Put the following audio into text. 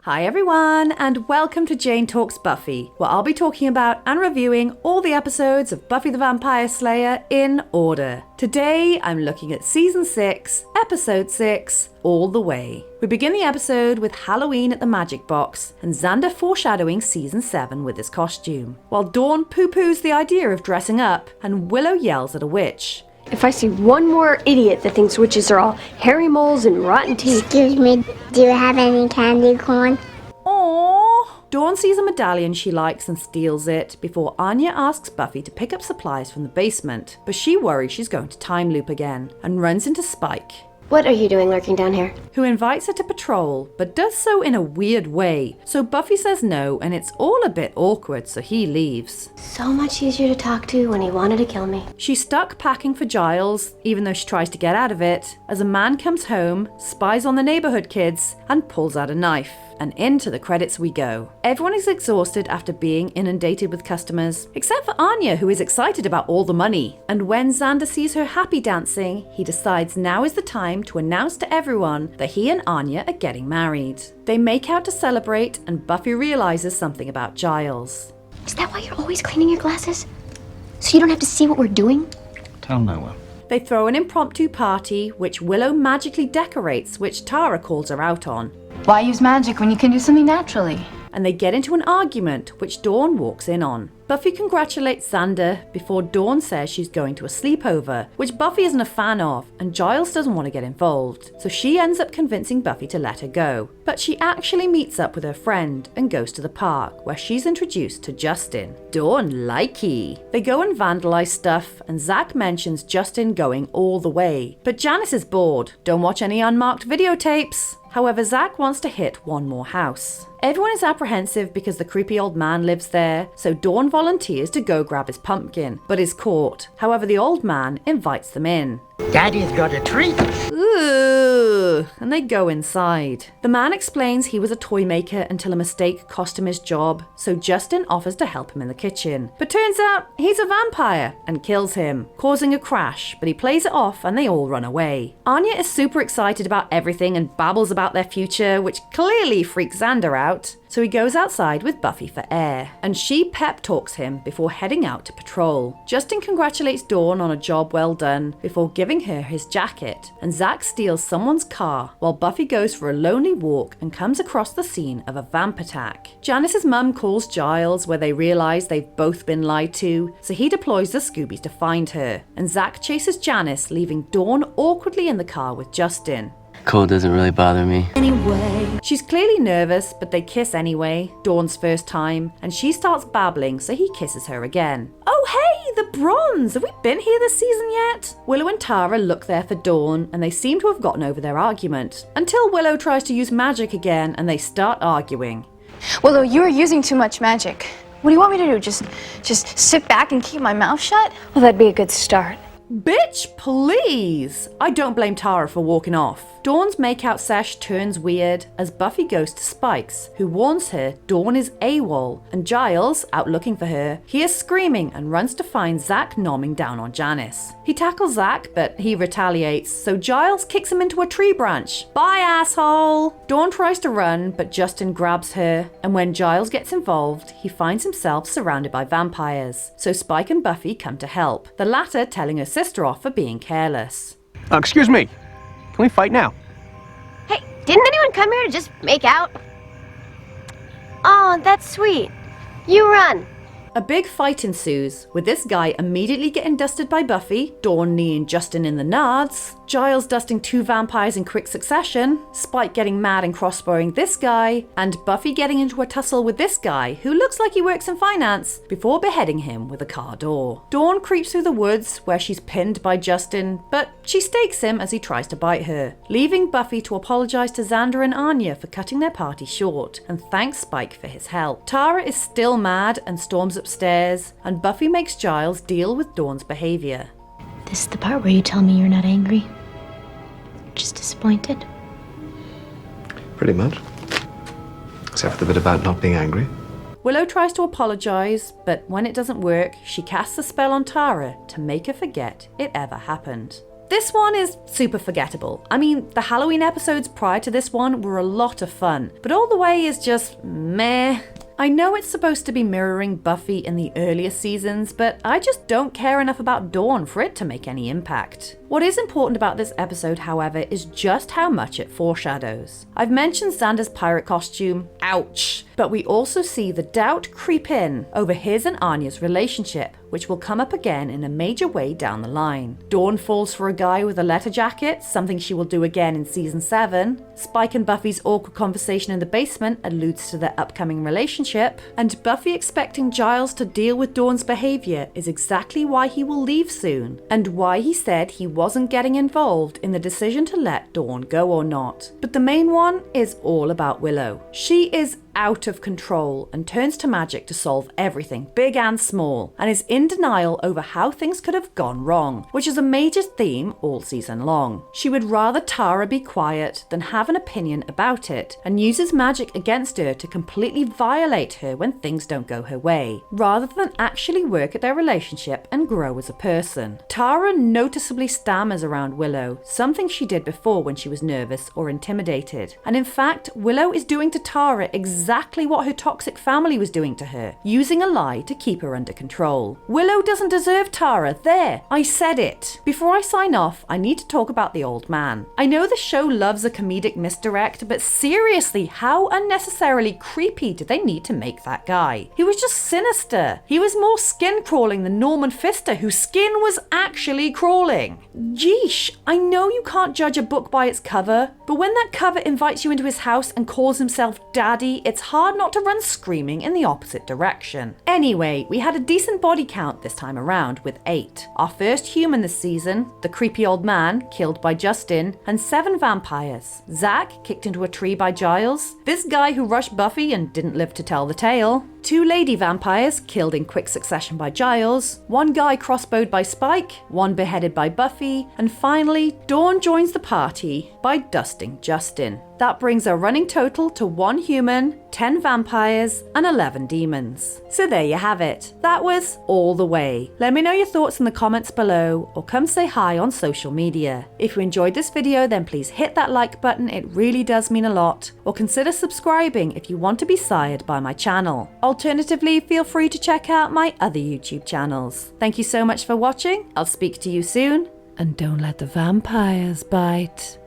Hi everyone, and welcome to Jane Talks Buffy, where I'll be talking about and reviewing all the episodes of Buffy the Vampire Slayer in order. Today I'm looking at Season 6, Episode 6, All the Way. We begin the episode with Halloween at the Magic Box, and Xander foreshadowing Season 7 with his costume, while Dawn poo-poos the idea of dressing up, and Willow yells at a witch. If I see one more idiot that thinks witches are all hairy moles and rotten teeth. Excuse me, do you have any candy corn? Aww. Dawn sees a medallion she likes and steals it before Anya asks Buffy to pick up supplies from the basement, but she worries she's going to time loop again and runs into Spike, What are you doing lurking down here? who invites her to patrol, but does so in a weird way. So Buffy says no, and it's all a bit awkward, so he leaves. So much easier to talk to when he wanted to kill me. She's stuck packing for Giles, even though she tries to get out of it, as a man comes home, spies on the neighborhood kids, and pulls out a knife. And into the credits we go. Everyone is exhausted after being inundated with customers, except for Anya, who is excited about all the money. And when Xander sees her happy dancing, he decides now is the time to announce to everyone that he and Anya are getting married. They make out to celebrate, and Buffy realizes something about Giles. Is that why you're always cleaning your glasses? So you don't have to see what we're doing? Tell no one. They throw an impromptu party, which Willow magically decorates, which Tara calls her out on. Why use magic when you can do something naturally? And they get into an argument, which Dawn walks in on. Buffy congratulates Xander before Dawn says she's going to a sleepover, which Buffy isn't a fan of, and Giles doesn't want to get involved, so she ends up convincing Buffy to let her go. But she actually meets up with her friend and goes to the park, where she's introduced to Justin. Dawn likey. They go and vandalize stuff, and Zach mentions Justin going all the way. But Janice is bored. Don't watch any unmarked videotapes. However, Zach wants to hit one more house. Everyone is apprehensive because the creepy old man lives there, so Dawn volunteers to go grab his pumpkin, but is caught. However, the old man invites them in. Daddy's got a treat. Ooh, and they go inside. The man explains he was a toy maker until a mistake cost him his job, so Justin offers to help him in the kitchen. But turns out he's a vampire and kills him, causing a crash, but he plays it off and they all run away. Anya is super excited about everything and babbles about their future, which clearly freaks Xander out. So he goes outside with Buffy for air, and she pep talks him before heading out to patrol. Justin congratulates Dawn on a job well done before giving her his jacket, and Zach steals someone's car while Buffy goes for a lonely walk and comes across the scene of a vamp attack. Janice's mum calls Giles, where they realize they've both been lied to, so he deploys the Scoobies to find her, and Zach chases Janice, leaving Dawn awkwardly in the car with Justin. Cold doesn't really bother me. She's clearly nervous, but they kiss anyway, Dawn's first time, and she starts babbling, so he kisses her again. Oh hey, the bronze! Have we been here this season yet? Willow and Tara look there for Dawn, and they seem to have gotten over their argument, until Willow tries to use magic again, and they start arguing. Willow, you are using too much magic. What do you want me to do? Just sit back and keep my mouth shut? Well, that'd be a good start. Bitch, please! I don't blame Tara for walking off. Dawn's makeout sesh turns weird as Buffy goes to Spike's, who warns her Dawn is AWOL, and Giles, out looking for her, hears screaming and runs to find Zach nomming down on Janice. He tackles Zach, but he retaliates, so Giles kicks him into a tree branch. Bye, asshole! Dawn tries to run, but Justin grabs her, and when Giles gets involved, he finds himself surrounded by vampires, so Spike and Buffy come to help, the latter telling her sister off for being careless. Excuse me. Can we fight now? Hey, didn't anyone come here to just make out? Oh, that's sweet. You run. A big fight ensues, with this guy immediately getting dusted by Buffy, Dawn kneeing Justin in the nards, Giles dusting two vampires in quick succession, Spike getting mad and crossbowing this guy, and Buffy getting into a tussle with this guy who looks like he works in finance before beheading him with a car door. Dawn creeps through the woods where she's pinned by Justin, but she stakes him as he tries to bite her, leaving Buffy to apologize to Xander and Anya for cutting their party short and thanks Spike for his help. Tara is still mad and storms upstairs, and Buffy makes Giles deal with Dawn's behavior. This is the part where you tell me you're not angry. Just disappointed. Pretty much. Except for the bit about not being angry. Willow tries to apologize, but when it doesn't work, she casts a spell on Tara to make her forget it ever happened. This one is super forgettable. I mean, the Halloween episodes prior to this one were a lot of fun, but all the way is just meh. I know it's supposed to be mirroring Buffy in the earlier seasons, but I just don't care enough about Dawn for it to make any impact. What is important about this episode, however, is just how much it foreshadows. I've mentioned Xander's pirate costume, ouch, but we also see the doubt creep in over his and Anya's relationship, which will come up again in a major way down the line. Dawn falls for a guy with a letter jacket, something she will do again in season 7. Spike and Buffy's awkward conversation in the basement alludes to their upcoming relationship, and Buffy expecting Giles to deal with Dawn's behavior is exactly why he will leave soon, and why he said he wasn't getting involved in the decision to let Dawn go or not. But the main one is all about Willow. She is out of control and turns to magic to solve everything, big and small, and is in denial over how things could have gone wrong, which is a major theme all season long. She would rather Tara be quiet than have an opinion about it, and uses magic against her to completely violate her when things don't go her way, rather than actually work at their relationship and grow as a person. Tara noticeably stammers around Willow, something she did before when she was nervous or intimidated. And in fact, Willow is doing to Tara exactly what her toxic family was doing to her, using a lie to keep her under control. Willow doesn't deserve Tara. There, I said it. Before I sign off, I need to talk about the old man. I know the show loves a comedic misdirect, but seriously, how unnecessarily creepy did they need to make that guy? He was just sinister. He was more skin crawling than Norman Pfister, whose skin was actually crawling. Yeesh, I know you can't judge a book by its cover, but when that cover invites you into his house and calls himself Daddy, it's hard not to run screaming in the opposite direction. Anyway, we had a decent body count this time around with 8. Our first human this season, the creepy old man, killed by Justin, and 7 vampires. Zach, kicked into a tree by Giles. This guy who rushed Buffy and didn't live to tell the tale. 2 lady vampires killed in quick succession by Giles, 1 guy crossbowed by Spike, 1 beheaded by Buffy, and finally, Dawn joins the party by dusting Justin. That brings our running total to 1 human, 10 vampires, and 11 demons. So there you have it. That was all the way. Let me know your thoughts in the comments below, or come say hi on social media. If you enjoyed this video, then please hit that like button, it really does mean a lot, or consider subscribing if you want to be sired by my channel. Alternatively, feel free to check out my other YouTube channels. Thank you so much for watching, I'll speak to you soon, and don't let the vampires bite.